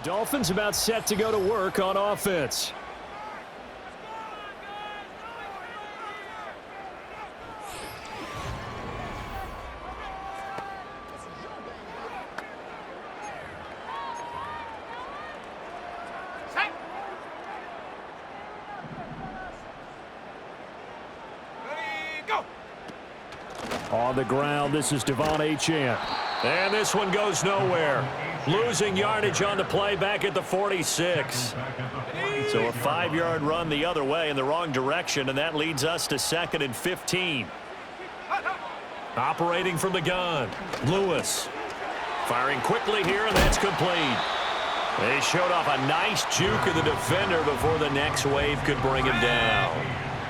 The Dolphins about set to go to work on offense. On the ground, this is PHanaTic213. And this one goes nowhere. Losing yardage on the play back at the 46. So a 5-yard run the other way in the wrong direction, and that leads us to 2nd and 15. Operating from the gun, Lewis. Firing quickly here, and that's complete. They showed off a nice juke of the defender before the next wave could bring him down.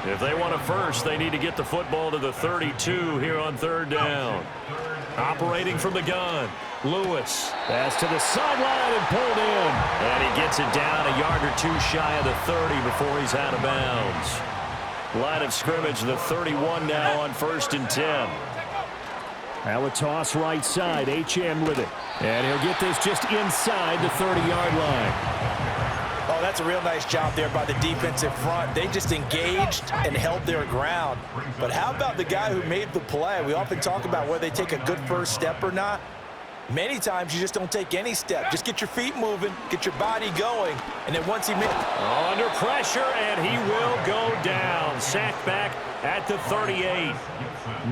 If they want a first, they need to get the football to the 32 here on 3rd down. Operating from the gun, Lewis. Pass to the sideline and pulled in. And he gets it down a yard or two shy of the 30 before he's out of bounds. Line of scrimmage, the 31 now on 1st and 10. Now a toss right side, HN with it. And he'll get this just inside the 30-yard line. Oh, that's a real nice job there by the defensive front. They just engaged and held their ground. But how about the guy who made the play? We often talk about whether they take a good first step or not. Many times you just don't take any step. Just get your feet moving, get your body going, and then once he made... Under pressure, and he will go down. Sacked back at the 38.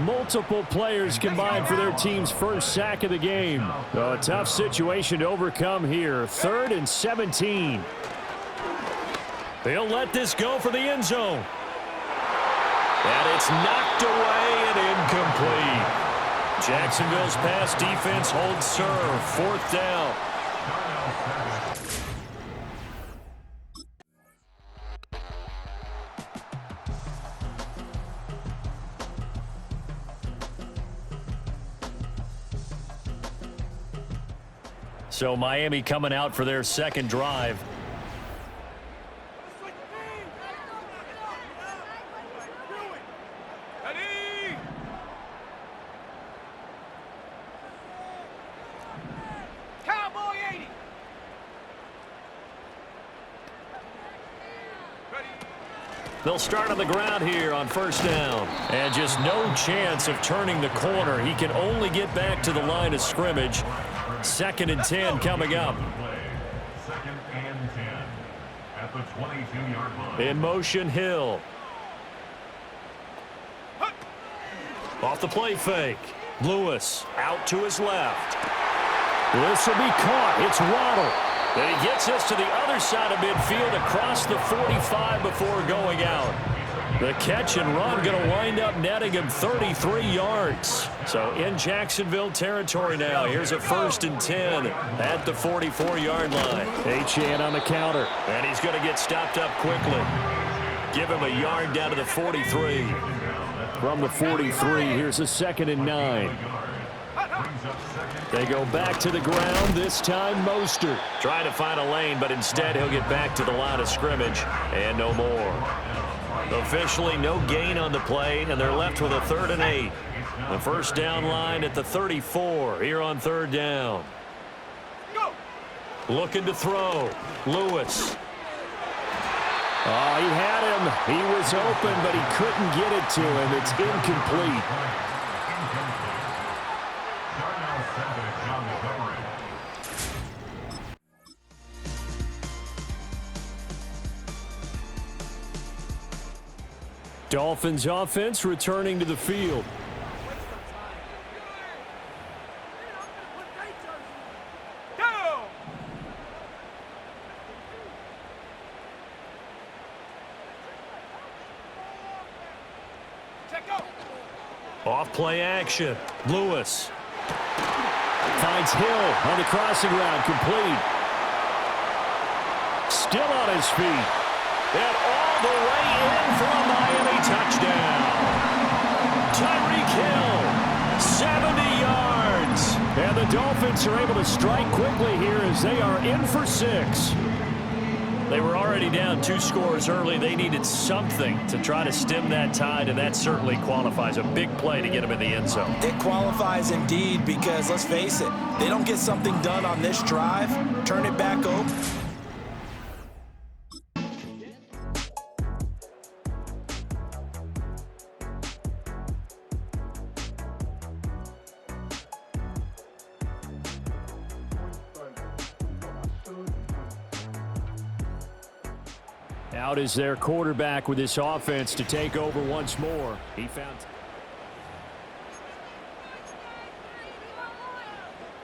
Multiple players combined for their team's first sack of the game. A tough situation to overcome here. 3rd and 17. They'll let this go for the end zone. And it's knocked away and incomplete. Jacksonville's pass defense holds serve. 4th down. So Miami coming out for their second drive. They'll start on the ground here on 1st down. And just no chance of turning the corner. He can only get back to the line of scrimmage. 2nd and 10 coming up. 2nd and 10 at the 22-yard line. In motion, Hill. Off the play fake. Lewis out to his left. This will be caught. It's Waddle. And he gets us to the other side of midfield across the 45 before going out. The catch and run going to wind up netting him 33 yards. So in Jacksonville territory now. Here's a 1st and 10 at the 44-yard line. HN on the counter. And he's going to get stopped up quickly. Give him a yard down to the 43. From the 43, here's a 2nd and 9. They go back to the ground, this time Mostert. Trying to find a lane, but instead he'll get back to the line of scrimmage, and no more. Officially no gain on the play, and they're left with a 3rd and 8. The 1st down line at the 34, here on 3rd down. Looking to throw, Lewis. Oh, he had him. He was open, but he couldn't get it to him. It's incomplete. Dolphins offense returning to the field. Off play action. Lewis finds Hill on the crossing route, complete. Still on his feet. And all the way in for a Miami touchdown. Tyreek Hill, 70 yards. And the Dolphins are able to strike quickly here as they are in for 6. They were already down 2 scores early. They needed something to try to stem that tide, and that certainly qualifies. A big play to get them in the end zone. It qualifies indeed because, let's face it, they don't get something done on this drive, turn it back over. Out is their quarterback with this offense to take over once more. He found...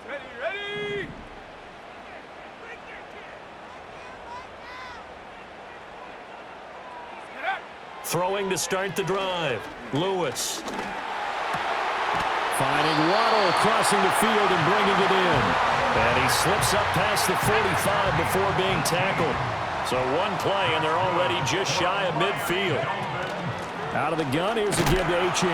Ready! Throwing to start the drive. Lewis. Finding Waddle, crossing the field and bringing it in. And he slips up past the 45 before being tackled. So one play, and they're already just shy of midfield. Out of the gun, here's a give to HN.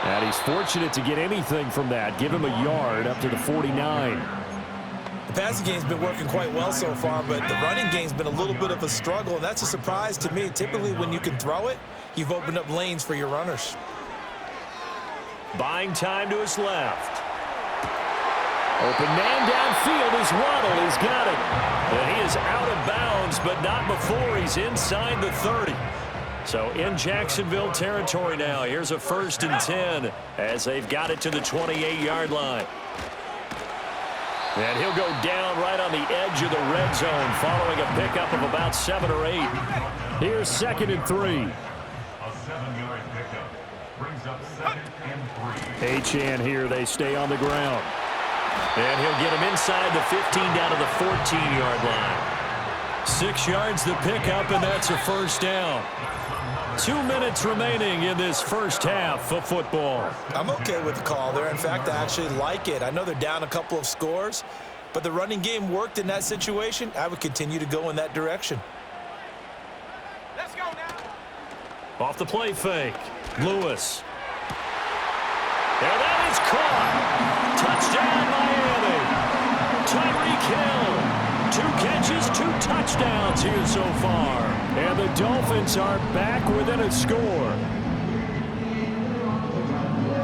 And he's fortunate to get anything from that. Give him a yard up to the 49. The passing game's been working quite well so far, but the running game's been a little bit of a struggle, and that's a surprise to me. Typically, when you can throw it, you've opened up lanes for your runners. Buying time to his left. Open man downfield is Waddle. He's got it. And he is out of bounds, but not before he's inside the 30. So in Jacksonville territory now. Here's a 1st and 10 as they've got it to the 28-yard line. And he'll go down right on the edge of the red zone following a pickup of about 7 or 8. Here's 2nd and 3. A 7-yard pickup brings up 2nd and 3. HN here. They stay on the ground. And he'll get him inside the 15 down to the 14-yard line. 6 yards the pickup, and that's a 1st down. 2 minutes remaining in this first half of football. I'm okay with the call there. In fact, I actually like it. I know they're down a couple of scores, but the running game worked in that situation. I would continue to go in that direction. Let's go now. Off the play fake. Lewis. And that is caught. Touchdown, Miami. Tyreek Hill. 2 catches, 2 touchdowns here so far. And the Dolphins are back within a score.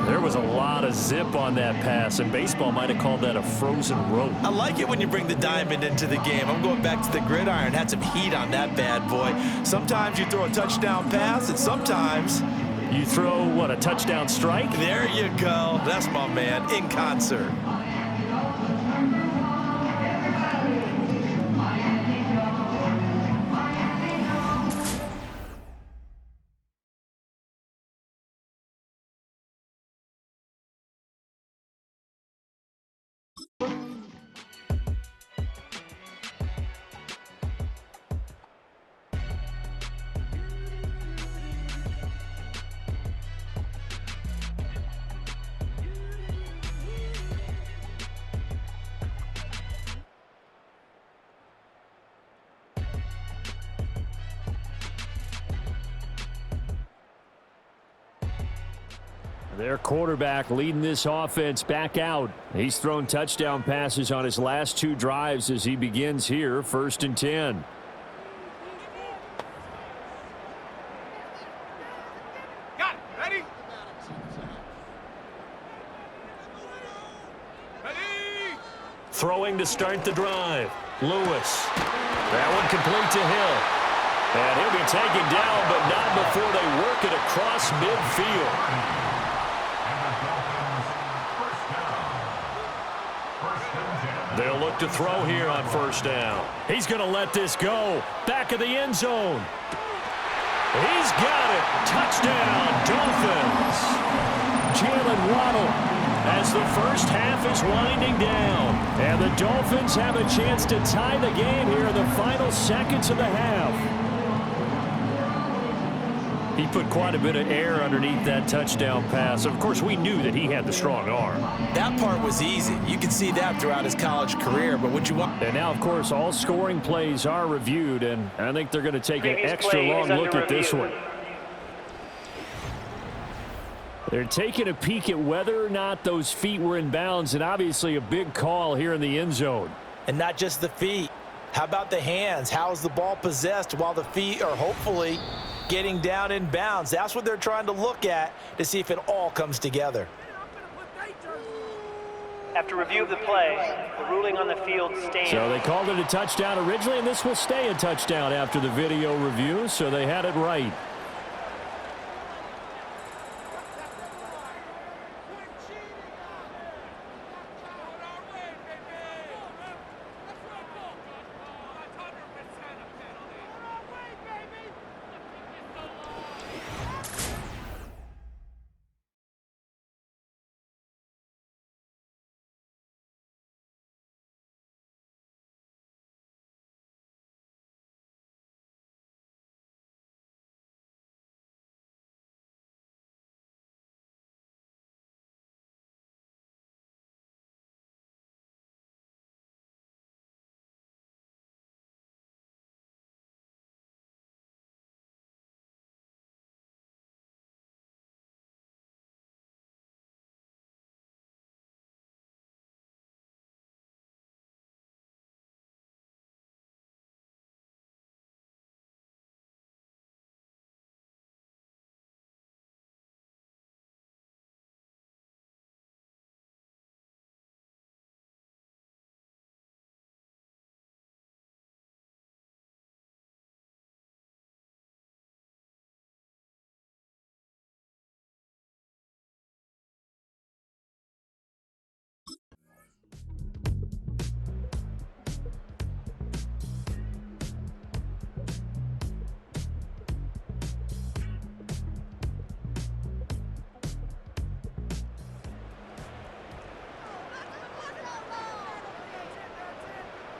There was a lot of zip on that pass, and baseball might have called that a frozen rope. I like it when you bring the diamond into the game. I'm going back to the gridiron. Had some heat on that bad boy. Sometimes you throw a touchdown pass, and sometimes you throw, what, a touchdown strike? There you go. That's my man, in concert. Their quarterback leading this offense back out. He's thrown touchdown passes on his last 2 drives as he begins here, 1st and 10. Got it. Ready? Ready? Throwing to start the drive. Lewis. That one complete to Hill. And he'll be taken down, but not before they work it across midfield. They'll look to throw here on 1st down. He's going to let this go. Back of the end zone. He's got it. Touchdown, Dolphins. Jalen Waddle as the first half is winding down. And the Dolphins have a chance to tie the game here in the final seconds of the half. He put quite a bit of air underneath that touchdown pass. Of course, we knew that he had the strong arm. That part was easy. You can see that throughout his college career, but what you want... And now, of course, all scoring plays are reviewed, and I think they're going to take an extra long look at this one. They're taking a peek at whether or not those feet were in bounds, and obviously a big call here in the end zone. And not just the feet. How about the hands? How's the ball possessed while the feet are hopefully getting down in bounds? That's what they're trying to look at to see if it all comes together. After review of the play, the ruling on the field stands. So they called it a touchdown originally, and this will stay a touchdown after the video review, so they had it right.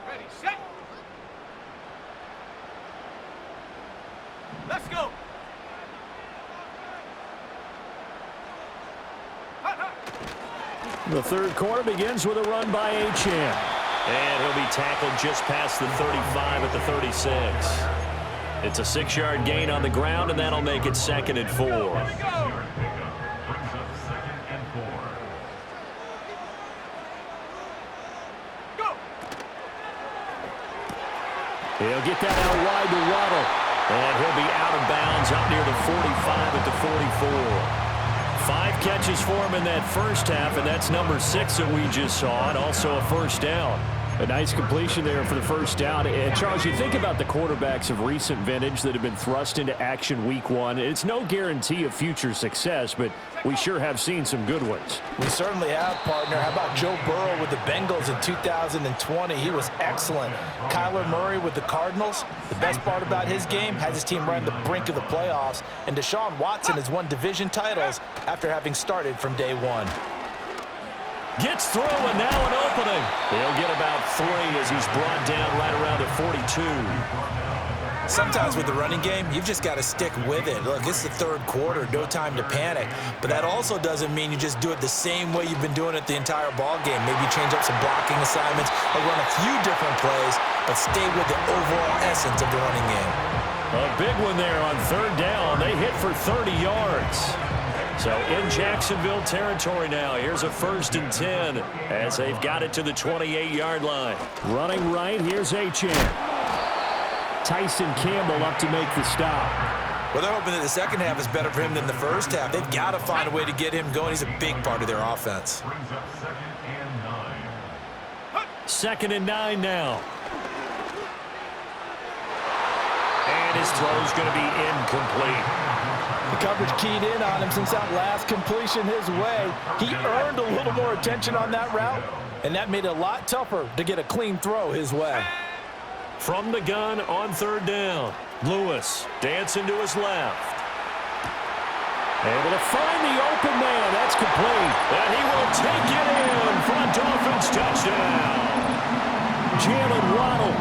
Ready, set. Let's go. Hut, hut. The third quarter begins with a run by HN. And he'll be tackled just past the 35 at the 36. It's a 6-yard gain on the ground, and that'll make it 2nd and 4. Here we go. Brings up 2nd and 4. Go. He'll get that out wide to Waddle. And he'll be out of bounds up near the 45 at the 44. 5 catches for him in that first half, and that's number 6 that we just saw, and also a first down. A nice completion there for the first down. And, Charles, you think about the quarterbacks of recent vintage that have been thrust into action week 1. It's no guarantee of future success, but we sure have seen some good ones. We certainly have, partner. How about Joe Burrow with the Bengals in 2020? He was excellent. Kyler Murray with the Cardinals. The best part about his game, has his team right on the brink of the playoffs. And Deshaun Watson has won division titles after having started from day 1. Gets through, and now an opening. He'll get about 3 as he's brought down right around the 42. Sometimes with the running game, you've just got to stick with it. Look, it's the third quarter, no time to panic. But that also doesn't mean you just do it the same way you've been doing it the entire ball game. Maybe change up some blocking assignments or run a few different plays, but stay with the overall essence of the running game. A big one there on 3rd down. They hit for 30 yards. So in Jacksonville territory now. Here's a 1st and 10 as they've got it to the 28-yard line. Running right, here's HN. Tyson Campbell up to make the stop. Well, they're hoping that the second half is better for him than the first half. They've got to find a way to get him going. He's a big part of their offense. Brings up 2nd and 9. 2nd and 9 now. And his throw's going to be incomplete. The coverage keyed in on him since that last completion his way. He earned a little more attention on that route, and that made it a lot tougher to get a clean throw his way. From the gun on 3rd down. Lewis dancing to his left. Able to find the open man. That's complete. And he will take it in for a Dolphins touchdown. Jalen Waddle.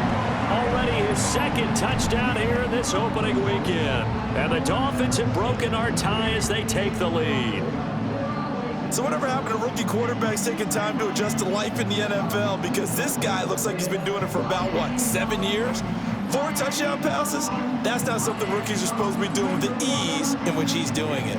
Already his 2nd touchdown here in this opening weekend. And the Dolphins have broken our tie as they take the lead. So whatever happened to rookie quarterbacks taking time to adjust to life in the NFL? Because this guy looks like he's been doing it for about, 7 years? 4 touchdown passes? That's not something rookies are supposed to be doing with the ease in which he's doing it.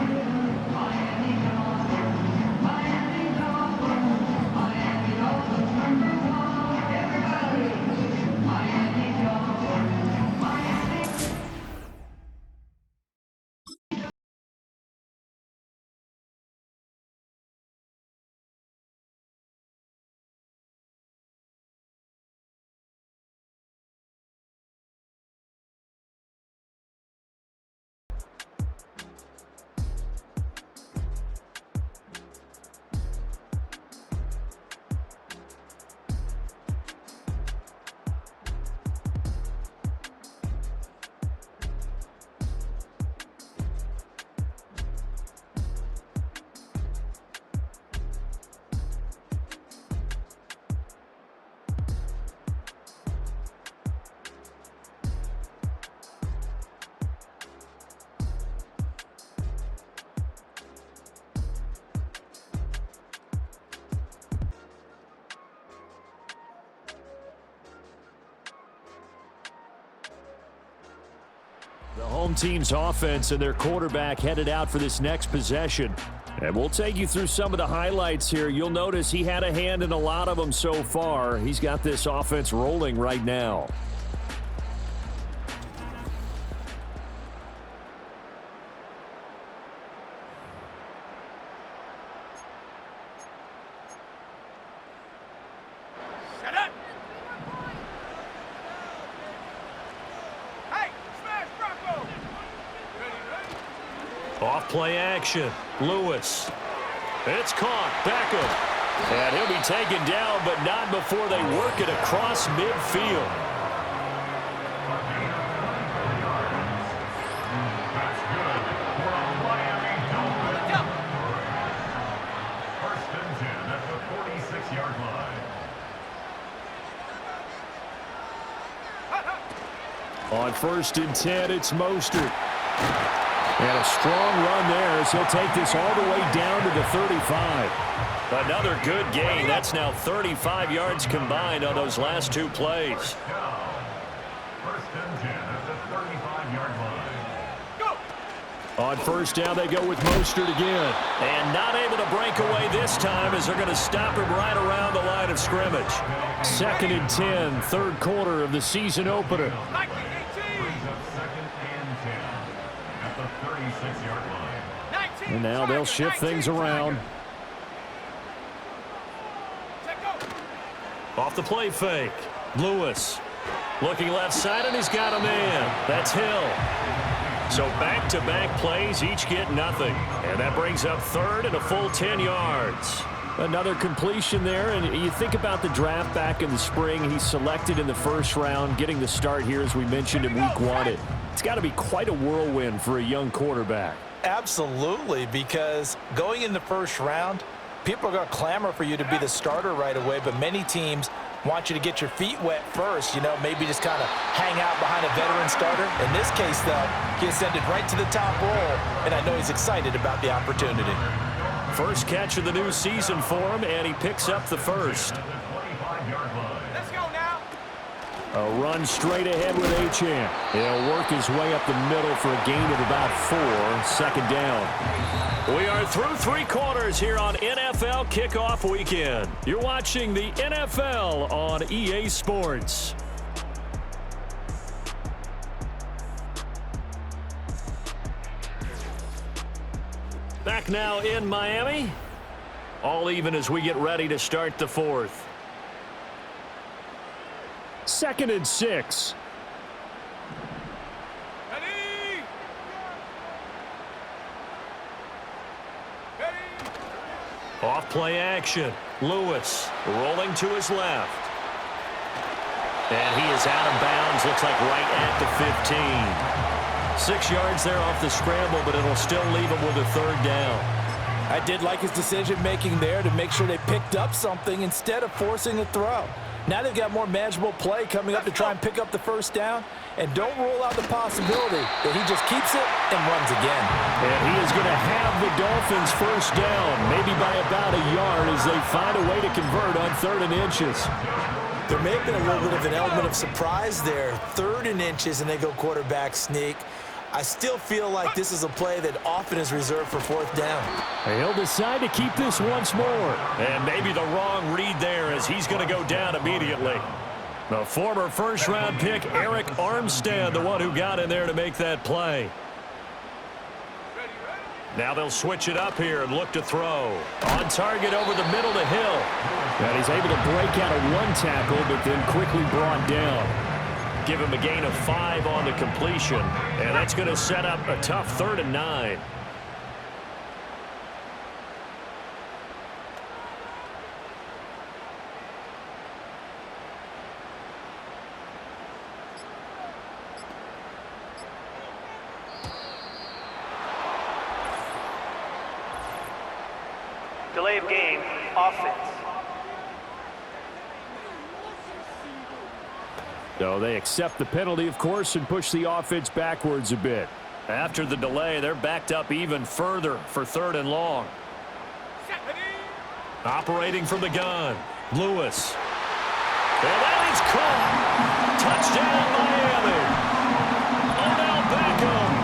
home team's offense and their quarterback headed out for this next possession. And we'll take you through some of the highlights here. You'll notice he had a hand in a lot of them so far. He's got this offense rolling right now. Set up. Hey, smash Bronco. Ready. Off play action. Lewis. It's caught. Beckham. And he'll be taken down, but not before they work it across midfield. That's good for a Miami Dolphins. First and 10 at the 46-yard line. On first and 10, it's Mostert. And a strong run there as he'll take this all the way down to the 35. Another good gain. That's now 35 yards combined on those last two plays. First and 10 at the 35-yard line. Go. On first down, they go with Mostert again. And not able to break away this time as they're going to stop him right around the line of scrimmage. Second and 10, third quarter of the season opener. Like the 18. Brings up second and 10 at the 36-yard line. 19. And now they'll shift things around. Off the play fake. Lewis. Looking left side, and he's got a man. That's Hill. So back-to-back plays, each get nothing. And that brings up third and a full 10 yards. Another completion there, and you think about the draft back in the spring. He's selected in the first round, getting the start here, as we mentioned, in week one. It's got to be quite a whirlwind for a young quarterback. Absolutely, because going in the first round, people are going to clamor for you to be the starter right away, but many teams want you to get your feet wet first, maybe just kind of hang out behind a veteran starter. In this case, though, he ascended right to the top role, and I know he's excited about the opportunity. First catch of the new season for him, and he picks up the first. Let's go now. A run straight ahead with HN. He'll work his way up the middle for a gain of about 4, second down. We are through three quarters here on NFL Kickoff Weekend. You're watching the NFL on EA Sports. Back now in Miami. All even as we get ready to start the fourth. Second and 6. Ready. Ready. Off play action. Lewis rolling to his left. And he is out of bounds. Looks like right at the 15. 6 yards there off the scramble, but it'll still leave him with a third down. I did like his decision-making there to make sure they picked up something instead of forcing a throw. Now they've got more manageable play coming up to try and pick up the first down. And don't rule out the possibility that he just keeps it and runs again. And he is going to have the Dolphins first down, maybe by about a yard as they find a way to convert on 3rd and inches. There may have been a little bit of an element of surprise there. 3rd and inches, and they go quarterback sneak. I still feel like this is a play that often is reserved for 4th down. He'll decide to keep this once more. And maybe the wrong read there as he's going to go down immediately. The former first-round pick, Eric Armstead, the one who got in there to make that play. Now they'll switch it up here and look to throw. On target over the middle to Hill. And he's able to break out of one tackle, but then quickly brought down. Give him a gain of 5 on the completion. And that's going to set up a tough 3rd and 9. Delay of game, offense. So they accept the penalty, of course, and push the offense backwards a bit. After the delay, they're backed up even further for 3rd and long. Operating from the gun, Lewis. And that is caught. Touchdown, Miami. Odell Beckham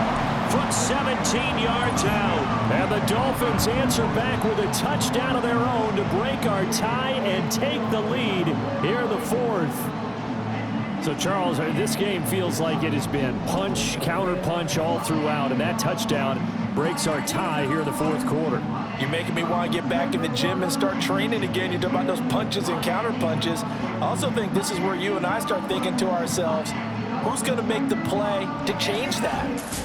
from 17 yards out. And the Dolphins answer back with a touchdown of their own to break our tie and take the lead here in the fourth. So, Charles, this game feels like it has been punch, counter-punch all throughout, and that touchdown breaks our tie here in the fourth quarter. You're making me want to get back in the gym and start training again. You're talking about those punches and counter-punches. I also think this is where you and I start thinking to ourselves, who's going to make the play to change that?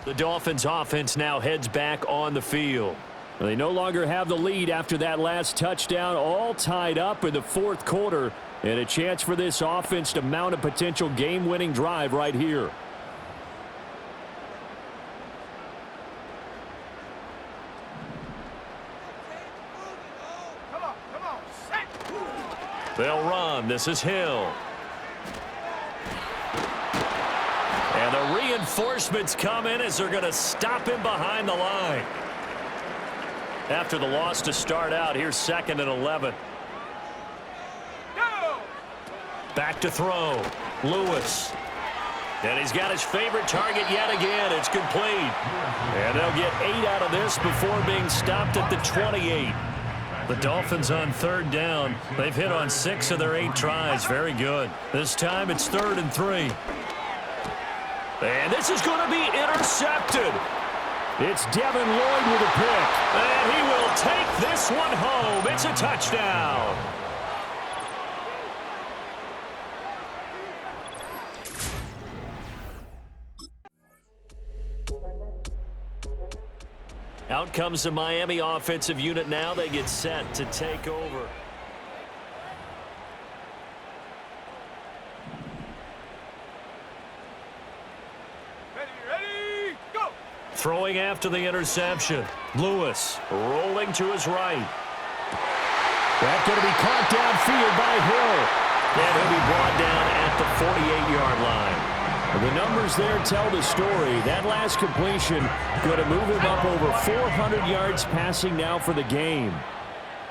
The Dolphins offense now heads back on the field. They no longer have the lead after that last touchdown, all tied up in the fourth quarter, and a chance for this offense to mount a potential game-winning drive right here. Come on, set. They'll run. This is Hill. And the reinforcements come in as they're going to stop him behind the line. After the loss to start out, here's 2nd and 11. Go! Back to throw. Lewis. And he's got his favorite target yet again. It's complete. And they'll get 8 out of this before being stopped at the 28. The Dolphins on 3rd down. They've hit on 6 of their 8 tries. Very good. This time it's 3rd and 3. And this is going to be intercepted. It's Devin Lloyd with a pick. And he will take this one home. It's a touchdown. Out comes the Miami offensive unit now. They get set to take over. Ready, go! Throwing after the interception. Lewis rolling to his right. That's going to be caught downfield by Hill. And he'll be brought down at the 48-yard line. The numbers there tell the story. That last completion going to move him up over 400 yards passing now for the game.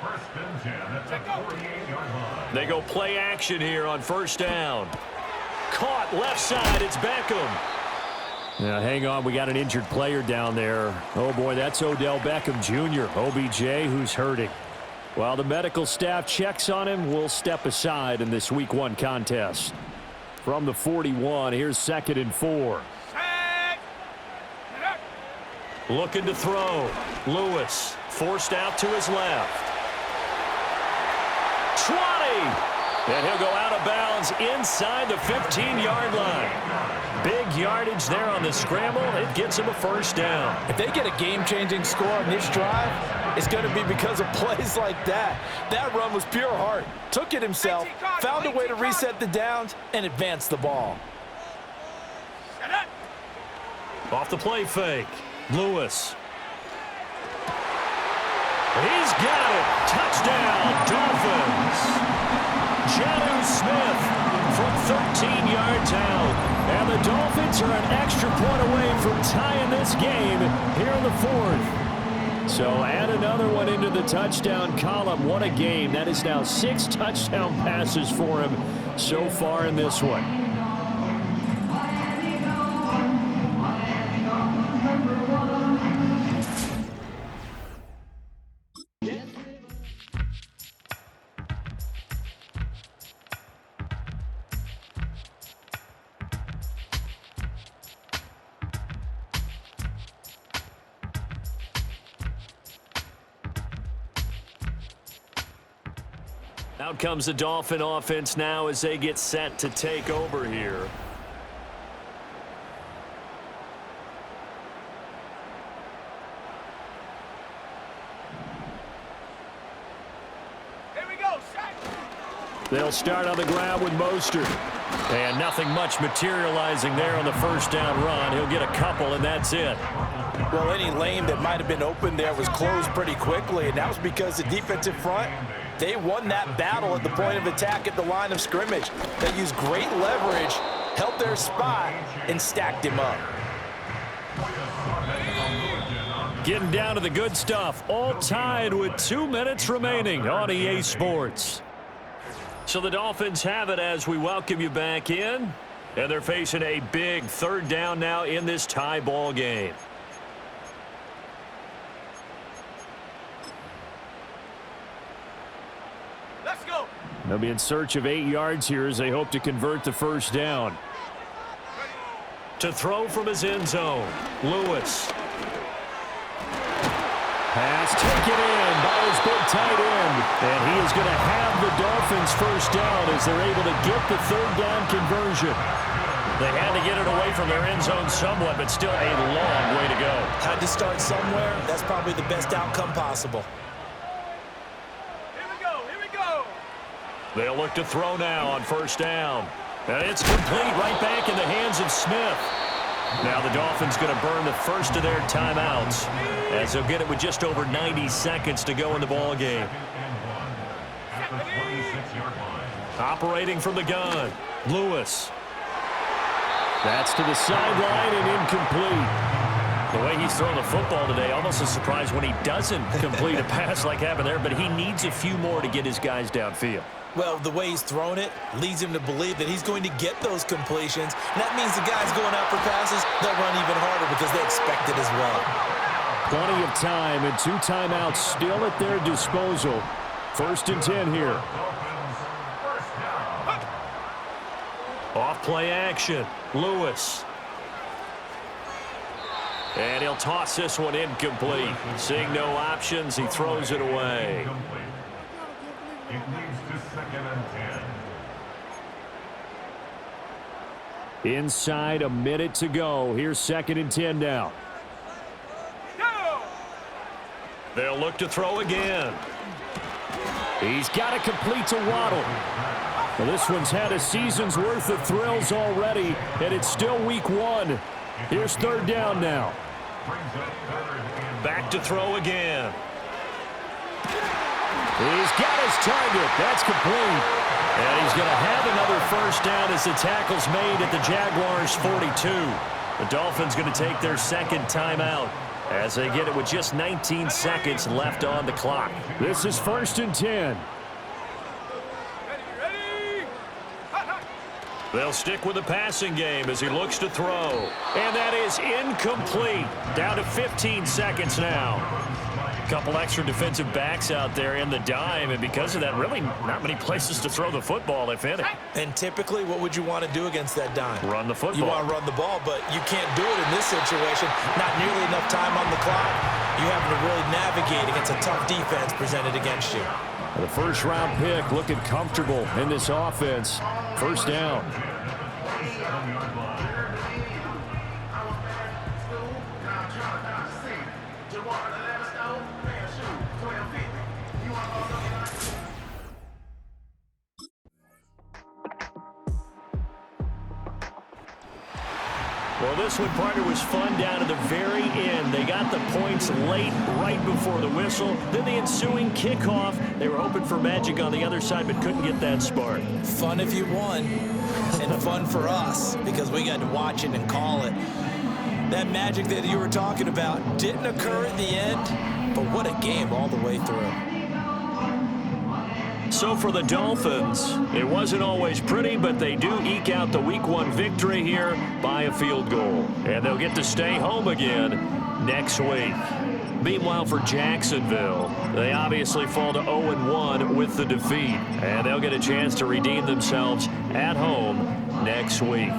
First and 10 at the 48-yard line. They go play action here on 1st down. Caught left side. It's Beckham. Now, hang on. We got an injured player down there. Oh, boy, that's Odell Beckham Jr., OBJ, who's hurting. While the medical staff checks on him, we'll step aside in this Week 1 contest. From the 41, here's 2nd and 4. Looking to throw. Lewis forced out to his left. 20! And he'll go out of bounds inside the 15-yard line. Big yardage there on the scramble. It gets him a 1st down. If they get a game-changing score on this drive, it's going to be because of plays like that. That run was pure heart. Took it himself, found a way to reset the downs, and advance the ball. Off the play fake. Lewis. He's got it. Touchdown, Dolphins. Jonnu Smith from 13 yards out. And the Dolphins are an extra point away from tying this game here in the 4th. So add another one into the touchdown column. What a game. That is now 6 touchdown passes for him so far in this one. Out comes the Dolphin offense now as they get set to take over here. Here we go, set. They'll start on the ground with Mostert. And nothing much materializing there on the first down run. He'll get a couple, and that's it. Well, any lane that might have been open there was closed pretty quickly, and that was because the defensive front, they won that battle at the point of attack at the line of scrimmage. They used great leverage, held their spot, and stacked him up. Getting down to the good stuff. All tied with 2 minutes remaining on EA Sports. So the Dolphins have it as we welcome you back in. And they're facing a big third down now in this tie ball game. Let's go. They'll be in search of 8 yards here as they hope to convert the first down. To throw from his end zone, Lewis. Pass taken in by his big tight end. And he is going to have the Dolphins first down as they're able to get the third down conversion. They had to get it away from their end zone somewhat, but still a long way to go. Had to start somewhere. That's probably the best outcome possible. Here we go. Here we go. They'll look to throw now on first down. And it's complete right back in the hands of Smith. Now the Dolphins going to burn the first of their timeouts as they'll get it with just over 90 seconds to go in the ball game. Operating from the gun, Lewis. That's to the sideline and incomplete. The way he's throwing the football today, almost a surprise when he doesn't complete a pass like happened there, but he needs a few more to get his guys downfield. Well, the way he's thrown it leads him to believe that he's going to get those completions. And that means the guys going out for passes, they'll run even harder because they expect it as well. Plenty of time and 2 timeouts still at their disposal. First and 10 here. Off play action, Lewis. And he'll toss this one incomplete. Seeing no options, he throws it away. It leads to 2nd and 10. Inside a minute to go. Here's 2nd and 10 now. Go. They'll look to throw again. He's got it complete to Waddle. Well, this one's had a season's worth of thrills already, and it's still week 1. Here's 3rd down now. Back to throw again. He's got his target. That's complete. And he's going to have another first down as the tackle's made at the Jaguars' 42. The Dolphins going to take their 2nd timeout as they get it with just 19 seconds left on the clock. This is 1st and 10. Ready. They'll stick with the passing game as he looks to throw. And that is incomplete. Down to 15 seconds now. A couple extra defensive backs out there in the dime, and because of that, really not many places to throw the football, if any. And typically, what would you want to do against that dime? Run the football. You want to run the ball, but you can't do it in this situation. Not nearly enough time on the clock. You having to really navigate against a tough defense presented against you. The first-round pick looking comfortable in this offense. First down. Well, this one, partner, was fun down to the very end. They got the points late, right before the whistle. Then the ensuing kickoff. They were hoping for magic on the other side, but couldn't get that spark. Fun if you won, and fun for us because we got to watch it and call it. That magic that you were talking about didn't occur at the end, but what a game all the way through. So for the Dolphins, it wasn't always pretty, but they do eke out the Week 1 victory here by a field goal. And they'll get to stay home again next week. Meanwhile, for Jacksonville, they obviously fall to 0-1 with the defeat. And they'll get a chance to redeem themselves at home next week.